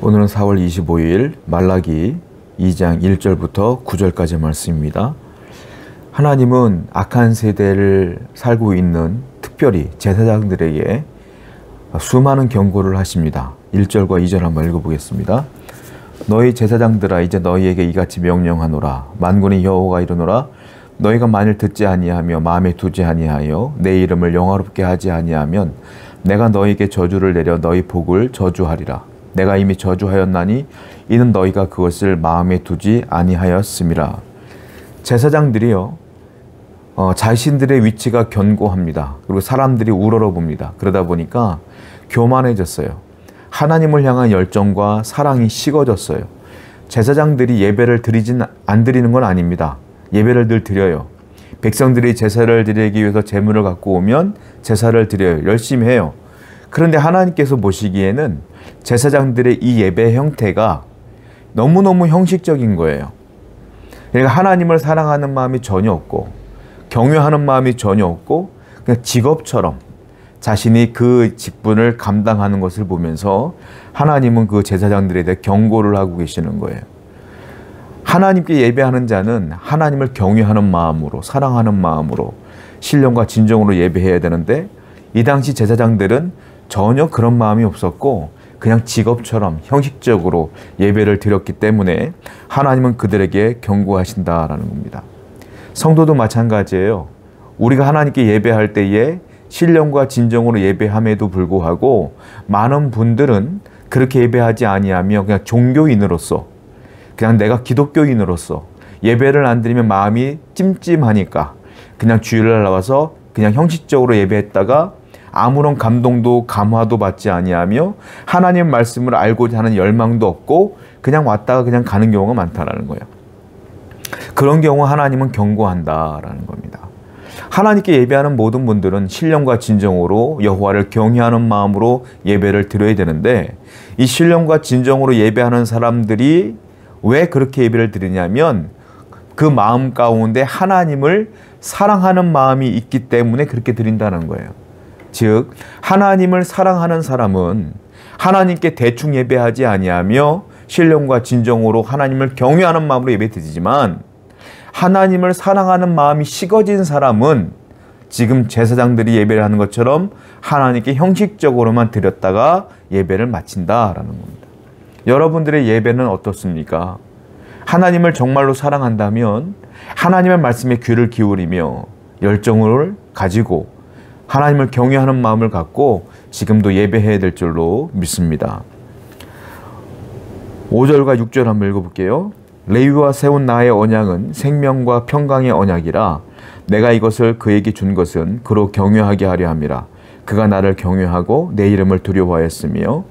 오늘은 4월 25일 말라기 2장 1절부터 9절까지 말씀입니다. 하나님은 악한 세대를 살고 있는 특별히 제사장들에게 수많은 경고를 하십니다. 1절과 2절 한번 읽어보겠습니다. 너희 제사장들아, 이제 너희에게 이같이 명령하노라. 만군의 여호와가 이르노라. 너희가 만일 듣지 아니하며 마음에 두지 아니하여 내 이름을 영화롭게 하지 아니하면 내가 너희에게 저주를 내려 너희 복을 저주하리라. 내가 이미 저주하였나니 이는 너희가 그것을 마음에 두지 아니하였음이라. 제사장들이요, 자신들의 위치가 견고합니다. 그리고 사람들이 우러러봅니다. 그러다 보니까 교만해졌어요. 하나님을 향한 열정과 사랑이 식어졌어요. 제사장들이 예배를 안 드리는 건 아닙니다. 예배를 늘 드려요. 백성들이 제사를 드리기 위해서 제물을 갖고 오면 제사를 드려요. 열심히 해요. 그런데 하나님께서 보시기에는 제사장들의 이 예배 형태가 너무너무 형식적인 거예요. 그러니까 하나님을 사랑하는 마음이 전혀 없고 경외하는 마음이 전혀 없고 그냥 직업처럼 자신이 그 직분을 감당하는 것을 보면서 하나님은 그 제사장들에 대해 경고를 하고 계시는 거예요. 하나님께 예배하는 자는 하나님을 경외하는 마음으로, 사랑하는 마음으로, 신령과 진정으로 예배해야 되는데 이 당시 제사장들은 전혀 그런 마음이 없었고 그냥 직업처럼 형식적으로 예배를 드렸기 때문에 하나님은 그들에게 경고하신다라는 겁니다. 성도도 마찬가지예요. 우리가 하나님께 예배할 때에 신령과 진정으로 예배함에도 불구하고 많은 분들은 그렇게 예배하지 아니하며 그냥 종교인으로서, 그냥 내가 기독교인으로서 예배를 안 드리면 마음이 찜찜하니까 그냥 주일날 나와서 그냥 형식적으로 예배했다가 아무런 감동도 감화도 받지 아니하며 하나님 말씀을 알고자 하는 열망도 없고 그냥 왔다가 그냥 가는 경우가 많다라는 거예요. 그런 경우 하나님은 경고한다라는 겁니다. 하나님께 예배하는 모든 분들은 신령과 진정으로 여호와를 경외하는 마음으로 예배를 드려야 되는데 이 신령과 진정으로 예배하는 사람들이 왜 그렇게 예배를 드리냐면 그 마음 가운데 하나님을 사랑하는 마음이 있기 때문에 그렇게 드린다는 거예요. 즉 하나님을 사랑하는 사람은 하나님께 대충 예배하지 아니하며 신령과 진정으로 하나님을 경외하는 마음으로 예배드리지만 하나님을 사랑하는 마음이 식어진 사람은 지금 제사장들이 예배를 하는 것처럼 하나님께 형식적으로만 드렸다가 예배를 마친다라는 겁니다. 여러분들의 예배는 어떻습니까? 하나님을 정말로 사랑한다면 하나님의 말씀에 귀를 기울이며 열정을 가지고 하나님을 경외하는 마음을 갖고 지금도 예배해야 될 줄로 믿습니다. 5절과 6절 한번 읽어볼게요. 레위와 세운 나의 언약은 생명과 평강의 언약이라 내가 이것을 그에게 준 것은 그로 경외하게 하려 함이라. 그가 나를 경외하고 내 이름을 두려워하였으며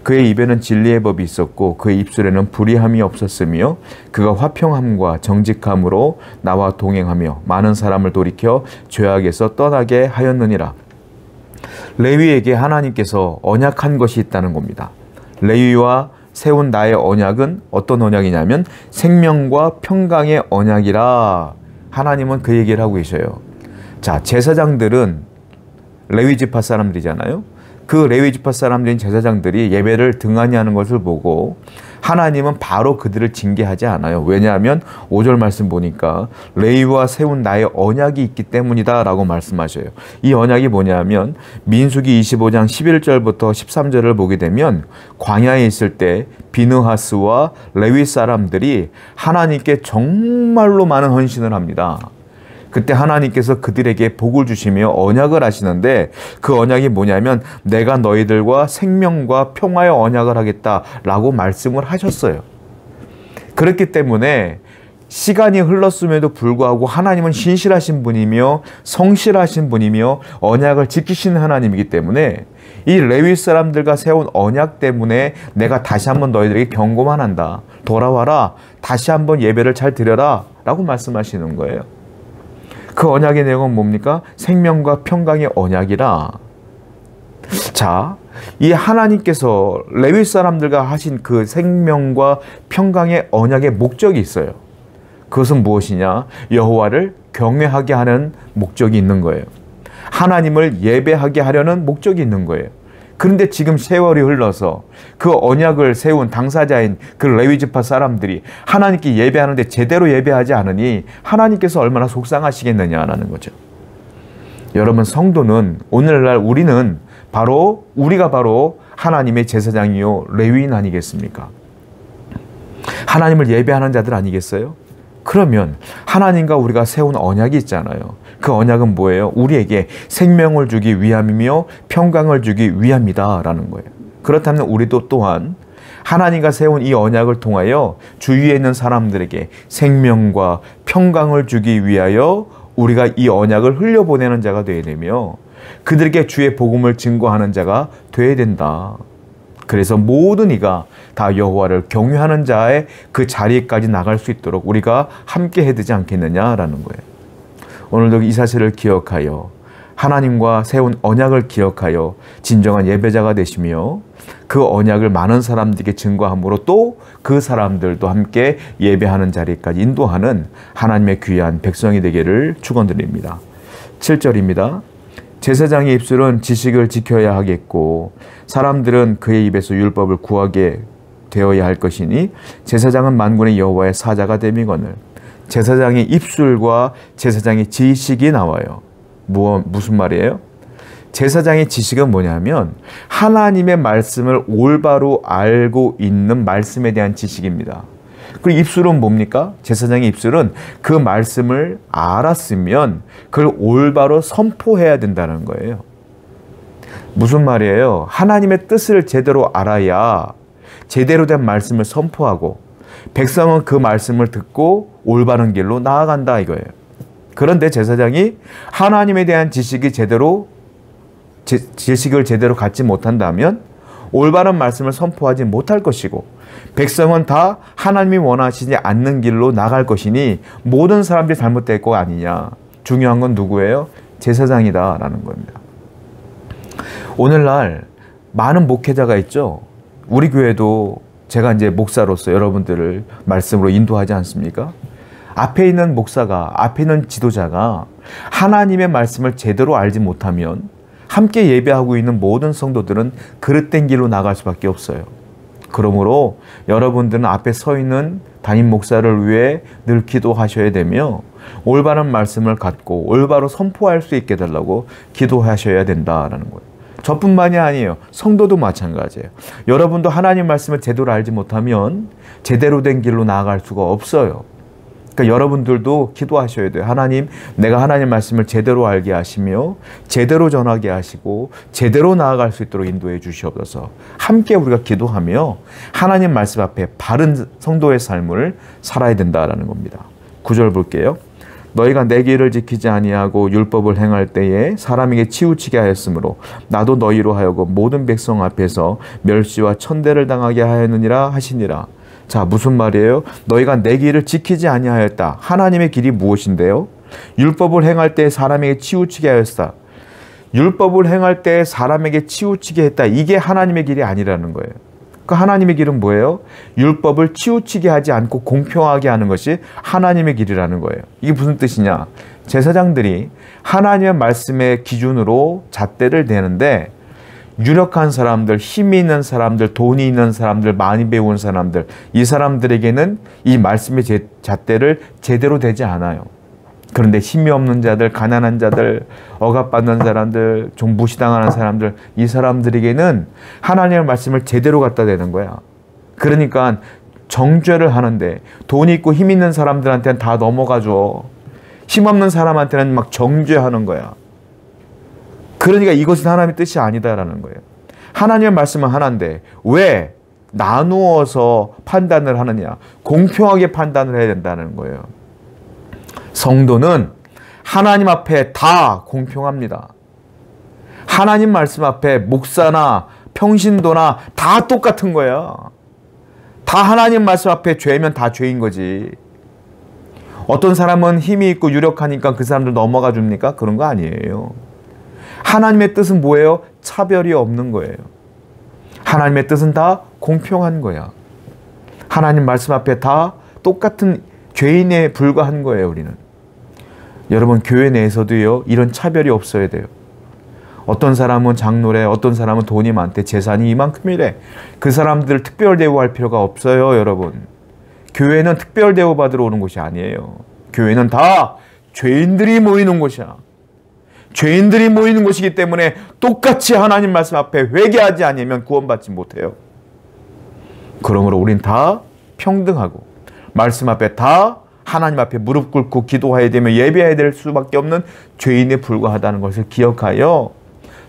그의 입에는 진리의 법이 있었고 그의 입술에는 불의함이 없었으며 그가 화평함과 정직함으로 나와 동행하며 많은 사람을 돌이켜 죄악에서 떠나게 하였느니라. 레위에게 하나님께서 언약한 것이 있다는 겁니다. 레위와 세운 나의 언약은 어떤 언약이냐면 생명과 평강의 언약이라 하나님은 그 얘기를 하고 계셔요. 자, 제사장들은 레위 지파 사람들이잖아요. 그 레위 지파 사람들인 제사장들이 예배를 등한히 하는 것을 보고 하나님은 바로 그들을 징계하지 않아요. 왜냐하면 5절 말씀 보니까 레위와 세운 나의 언약이 있기 때문이다 라고 말씀하셔요. 이 언약이 뭐냐면 민수기 25장 11절부터 13절을 보게 되면 광야에 있을 때 비느하스와 레위 사람들이 하나님께 정말로 많은 헌신을 합니다. 그때 하나님께서 그들에게 복을 주시며 언약을 하시는데 그 언약이 뭐냐면 내가 너희들과 생명과 평화의 언약을 하겠다라고 말씀을 하셨어요. 그렇기 때문에 시간이 흘렀음에도 불구하고 하나님은 신실하신 분이며 성실하신 분이며 언약을 지키시는 하나님이기 때문에 이 레위 사람들과 세운 언약 때문에 내가 다시 한번 너희들에게 경고만 한다. 돌아와라. 다시 한번 예배를 잘 드려라 라고 말씀하시는 거예요. 그 언약의 내용은 뭡니까? 생명과 평강의 언약이라. 자, 이 하나님께서 레위 사람들과 하신 그 생명과 평강의 언약의 목적이 있어요. 그것은 무엇이냐? 여호와를 경외하게 하는 목적이 있는 거예요. 하나님을 예배하게 하려는 목적이 있는 거예요. 그런데 지금 세월이 흘러서 그 언약을 세운 당사자인 그 레위 지파 사람들이 하나님께 예배하는데 제대로 예배하지 않으니 하나님께서 얼마나 속상하시겠느냐라는 거죠. 여러분, 성도는 오늘날 우리가 바로 하나님의 제사장이요 레위인 아니겠습니까? 하나님을 예배하는 자들 아니겠어요? 그러면 하나님과 우리가 세운 언약이 있잖아요. 그 언약은 뭐예요? 우리에게 생명을 주기 위함이며 평강을 주기 위함이다라는 거예요. 그렇다면 우리도 또한 하나님과 세운 이 언약을 통하여 주위에 있는 사람들에게 생명과 평강을 주기 위하여 우리가 이 언약을 흘려보내는 자가 되어야 되며 그들에게 주의 복음을 증거하는 자가 되어야 된다. 그래서 모든 이가 다 여호와를 경외하는 자의 그 자리까지 나갈 수 있도록 우리가 함께 해야 되지 않겠느냐라는 거예요. 오늘도 이 사실을 기억하여 하나님과 세운 언약을 기억하여 진정한 예배자가 되시며 그 언약을 많은 사람들에게 증거함으로 또 그 사람들도 함께 예배하는 자리까지 인도하는 하나님의 귀한 백성이 되기를 축원드립니다. 7절입니다. 제사장의 입술은 지식을 지켜야 하겠고 사람들은 그의 입에서 율법을 구하게 되어야 할 것이니 제사장은 만군의 여호와의 사자가 됨이거늘. 제사장의 입술과 제사장의 지식이 나와요. 무슨 말이에요? 제사장의 지식은 뭐냐면 하나님의 말씀을 올바로 알고 있는 말씀에 대한 지식입니다. 그리고 입술은 뭡니까? 제사장의 입술은 그 말씀을 알았으면 그걸 올바로 선포해야 된다는 거예요. 무슨 말이에요? 하나님의 뜻을 제대로 알아야 제대로 된 말씀을 선포하고 백성은 그 말씀을 듣고 올바른 길로 나아간다 이거예요. 그런데 제사장이 하나님에 대한 지식을 제대로 갖지 못한다면 올바른 말씀을 선포하지 못할 것이고 백성은 다 하나님이 원하시지 않는 길로 나갈 것이니 모든 사람들이 잘못될 거 아니냐. 중요한 건 누구예요? 제사장이다라는 겁니다. 오늘날 많은 목회자가 있죠. 우리 교회도 제가 이제 목사로서 여러분들을 말씀으로 인도하지 않습니까? 앞에 있는 목사가, 앞에 있는 지도자가 하나님의 말씀을 제대로 알지 못하면 함께 예배하고 있는 모든 성도들은 그릇된 길로 나갈 수밖에 없어요. 그러므로 여러분들은 앞에 서 있는 담임 목사를 위해 늘 기도하셔야 되며 올바른 말씀을 갖고 올바로 선포할 수 있게 해달라고 기도하셔야 된다라는 거예요. 저뿐만이 아니에요. 성도도 마찬가지예요. 여러분도 하나님 말씀을 제대로 알지 못하면 제대로 된 길로 나아갈 수가 없어요. 그러니까 여러분들도 기도하셔야 돼요. 하나님, 내가 하나님 말씀을 제대로 알게 하시며 제대로 전하게 하시고 제대로 나아갈 수 있도록 인도해 주시옵소서. 함께 우리가 기도하며 하나님 말씀 앞에 바른 성도의 삶을 살아야 된다라는 겁니다. 9절 볼게요. 너희가 내 길을 지키지 아니하고 율법을 행할 때에 사람에게 치우치게 하였으므로 나도 너희로 하여금 모든 백성 앞에서 멸시와 천대를 당하게 하였느니라 하시니라. 자, 무슨 말이에요? 너희가 내 길을 지키지 아니하였다. 하나님의 길이 무엇인데요? 율법을 행할 때 사람에게 치우치게 하였다. 율법을 행할 때 사람에게 치우치게 했다. 이게 하나님의 길이 아니라는 거예요. 그 하나님의 길은 뭐예요? 율법을 치우치게 하지 않고 공평하게 하는 것이 하나님의 길이라는 거예요. 이게 무슨 뜻이냐? 제사장들이 하나님의 말씀의 기준으로 잣대를 대는데 유력한 사람들, 힘이 있는 사람들, 돈이 있는 사람들, 많이 배운 사람들, 이 사람들에게는 이 말씀의 잣대를 제대로 대지 않아요. 그런데 힘이 없는 자들, 가난한 자들, 억압받는 사람들, 좀 무시당하는 사람들, 이 사람들에게는 하나님의 말씀을 제대로 갖다 대는 거야. 그러니까 정죄를 하는데 돈 있고 힘 있는 사람들한테는 다 넘어가줘. 힘 없는 사람한테는 막 정죄하는 거야. 그러니까 이것은 하나님의 뜻이 아니다라는 거예요. 하나님의 말씀은 하나인데 왜 나누어서 판단을 하느냐? 공평하게 판단을 해야 된다는 거예요. 성도는 하나님 앞에 다 공평합니다. 하나님 말씀 앞에 목사나 평신도나 다 똑같은 거야. 다 하나님 말씀 앞에 죄면 다 죄인 거지. 어떤 사람은 힘이 있고 유력하니까 그 사람들 넘어가 줍니까? 그런 거 아니에요. 하나님의 뜻은 뭐예요? 차별이 없는 거예요. 하나님의 뜻은 다 공평한 거야. 하나님 말씀 앞에 다 똑같은 죄인에 불과한 거예요, 우리는. 여러분, 교회 내에서도요, 이런 차별이 없어야 돼요. 어떤 사람은 장노래, 어떤 사람은 돈이 많대, 재산이 이만큼이래. 그 사람들을 특별 대우할 필요가 없어요, 여러분. 교회는 특별 대우 받으러 오는 곳이 아니에요. 교회는 다 죄인들이 모이는 곳이야. 죄인들이 모이는 곳이기 때문에 똑같이 하나님 말씀 앞에 회개하지 않으면 구원받지 못해요. 그러므로 우린 다 평등하고 말씀 앞에 다 하나님 앞에 무릎 꿇고 기도해야 되며 예배해야 될 수밖에 없는 죄인에 불과하다는 것을 기억하여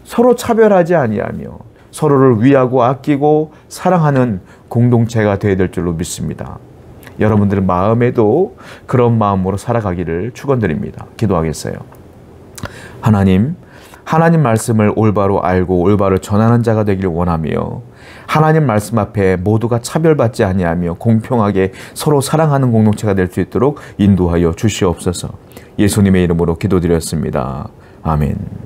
서로 차별하지 아니하며 서로를 위하고 아끼고 사랑하는 공동체가 되어야 될 줄로 믿습니다. 여러분들 마음에도 그런 마음으로 살아가기를 축원드립니다. 기도하겠어요. 하나님 말씀을 올바로 알고 올바로 전하는 자가 되기를 원하며 하나님 말씀 앞에 모두가 차별받지 아니하며 공평하게 서로 사랑하는 공동체가 될 수 있도록 인도하여 주시옵소서. 예수님의 이름으로 기도드렸습니다. 아멘.